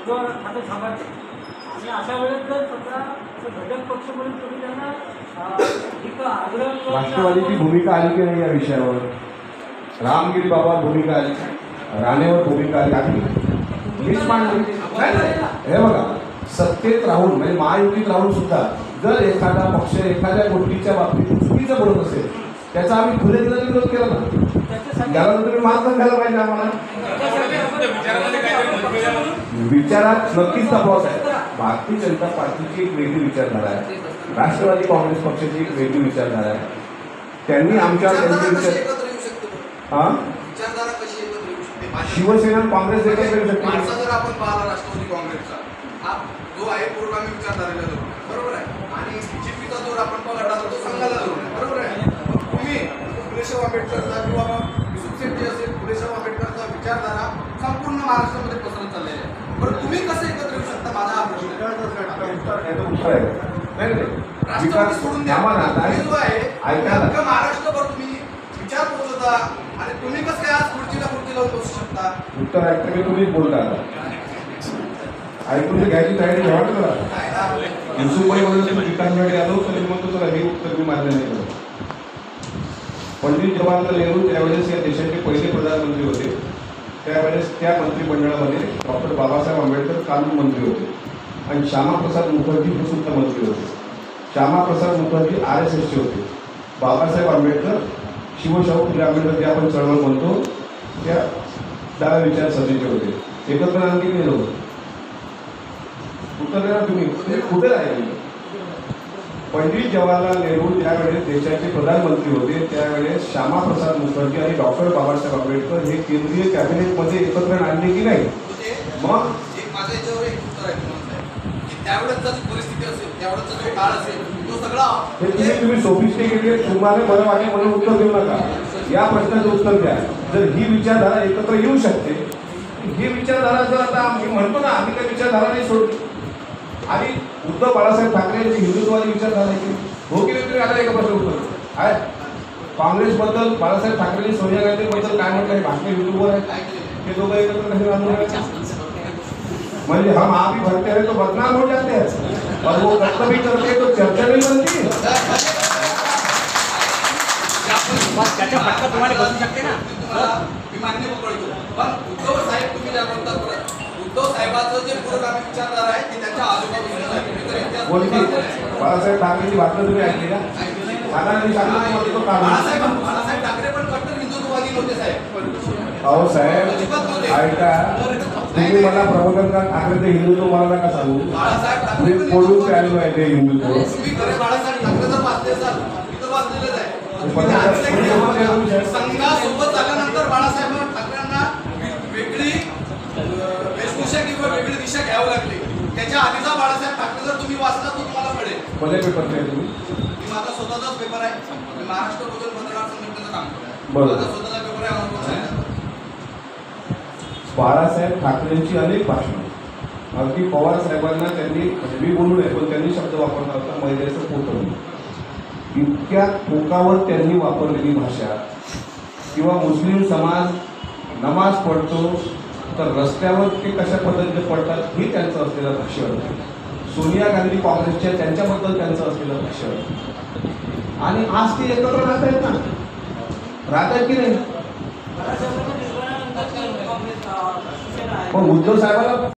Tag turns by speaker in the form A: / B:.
A: जो खातं सांभाळते आणि अशा वेळेस जर स्वतः घटक पक्ष म्हणून तुम्ही त्यांना एक आग्रह
B: राष्ट्रवादीची भूमिका आली की नाही या विषयावर? रामगिरी बाबा भूमिका आली, राणेवर भूमिका आली, आली मीच मांडली. हे बघा, सत्तेत राहून म्हणजे महायुतीत राहून सुद्धा जर एखादा पक्ष एखाद्या गोष्टीच्या बाबतीत चुकीचं बोलत असेल त्याचा आम्ही खुले दिलाने विरोध केला ना. त्याला तुम्ही मार्गदर्शन द्यायला पाहिजे आम्हाला. विचारात नक्कीच तफावत आहे. भारतीय जनता पार्टीची एक वेगळी विचारधारा आहे, राष्ट्रवादी काँग्रेस पक्षाची एक वेगळी विचारधारा आहे. त्यांनी आमच्या शिवसेना काँग्रेस एकत्र येऊ शकते.
C: जर आपण पाहिला राष्ट्रवादी काँग्रेसचा हा जो आहे पूर्वगामी विचारधारेला धरून बरोबर आहे आणि बीजेपीचा जो आपण पाहिला तो संघाला धरून आहे बरोबर आहे. तुम्ही फुलेशाह आंबेडकरचा किंवा युसूफ शेट्टी असेल फुलेशाह आंबेडकरचा विचारधारा संपूर्ण महाराष्ट्रामध्ये पसरत चाललेला आहे. बरं तुम्ही कसं एकत्र येऊ शकता माझा हा प्रश्न राष्ट्रवादी सोडून द्या जो आहे महाराष्ट्रभर तुम्ही विचार पोहोचवता आणि तुम्ही कसं काय आज खुर्चीला खुर्ची लावून बसू शकता?
B: उत्तर ऐकतं की तुम्हीच बोलता. ऐकून घ्यायची तयारी घ्यावा का? युसूफबाई म्हणून विकासकडे आलो तर म्हणतो तर हे उत्तर मी मान्य नाही करत. पंडित जवाहरलाल नेहरू त्यावेळेस या देशाचे पहिले प्रधानमंत्री होते. त्यावेळेस त्या मंत्रिमंडळामध्ये डॉक्टर बाबासाहेब आंबेडकर कानून मंत्री होते आणि श्यामाप्रसाद मुखर्जी हे सुद्धा मंत्री होते. श्यामाप्रसाद मुखर्जी RSSचे होते. बाबासाहेब आंबेडकर शिवशाहू फुले आंबेडकर जे आपण चळवळ म्हणतो त्या डाव्या विचारसरणीचे होते. एकत्र आणखी नाही लोक उत्तर द्या तुम्ही कुठे राहिले? पंडित जवाहरलाल नेहरू त्यावेळेस देशाचे प्रधानमंत्री होते. त्यावेळेस श्यामाप्रसाद मुखर्जी आणि डॉक्टर बाबासाहेब आंबेडकर हे केंद्रीय कॅबिनेटमध्ये एकत्र आणले की नाही? मग
C: माझ्या याच्यावर एक उत्तर आहे त्यावेळेस जर परिस्थिती असेल त्यावेळेस जो काळ असेल तो सगळा
B: तुम्ही सोफिस्टिकेटेड तुम्हाला बरं वाटेल म्हणून उत्तर देऊ नका. या प्रश्नाचं उत्तर द्या. जर ही विचारधारा एकत्र येऊ शकते, ही विचारधारा जर आता आम्ही म्हणतो ना आम्ही त्या विचारधारा नाही सोडली आणि उद्धव बाळासाहेब ठाकरे यांची हिंदुत्ववादी विचारधारा आहे हो की नाही? तुम्ही आता एका प्रश्न उत्तर आहे. काँग्रेसबद्दल बाळासाहेब ठाकरे सोनिया गांधीबद्दल काय म्हटलं हे भाषण युट्यूबवर आहे. ते दोघं एकत्र कसे बांधून म्हणजे हम आप ही भरते हैं तो बदनाम हो जाते हैं और वो कष्ट भी करते हैं तो चर्चा नहीं बनती.
A: त्याच्या फटका तुम्हाला बसू शकते ना.
C: मी मान्य करतो पण उद्धव साहेब तुम्ही ज्या म्हणतात उद्धव साहेबांचं जे पुरोगामी विचारधारा आहे ते त्यांच्या आजोबापासून
B: बाळासाहेब ठाकरेंची बातमी तुम्ही ऐकली का?
C: बाळासाहेब ठाकरे पण कट्टर हिंदुत्ववादी होते साहेब.
B: अहो साहेब ऐका, तुम्ही मला प्रबोधन ठाकरे ते हिंदुत्व मला नका सांगू. मी बोलून चालू आहे ते हिंदुत्व.
C: तुम्ही खरे बाळासाहेब ठाकरे जर वाचले असाल इथं वाचलेलंच आहे. संघासोबत झाल्यानंतर बाळासाहेब ठाकरेंना वेगळी वेशभूषा किंवा वेगळी दिशा घ्यावी लागली. त्याच्या आधीचा बाळासाहेब ठाकरे जर तुम्ही वाचला तर तुम्हाला कळेल.
B: कोणत्या पेपरचे आहे तुम्ही?
C: माझा स्वतःचाच पेपर आहे. महाराष्ट्र बदल पत्रकार संघटनेचं काम करतो.
B: बरोबर.
C: माझा स्वतःचा पेपर आहे.
B: बाळासाहेब ठाकरेंची अनेक भाषणं अगदी पवार साहेबांना त्यांनी मी बोलू नये पण त्यांनी शब्द वापरला होता महिलेचं पोटवून. इतक्या टोकावर त्यांनी वापरलेली भाषा किंवा मुस्लिम समाज नमाज पढतो तर रस्त्यावर ते कशा पद्धतीने पडतात हे त्यांचं असलेलं भाषण. सोनिया गांधी काँग्रेसच्या त्यांच्याबद्दल त्यांचं असलेलं भाषण आणि आज ते एकत्र राहत आहेत ना, राहत आहेत की नाही? पण उद्धव साहेबांना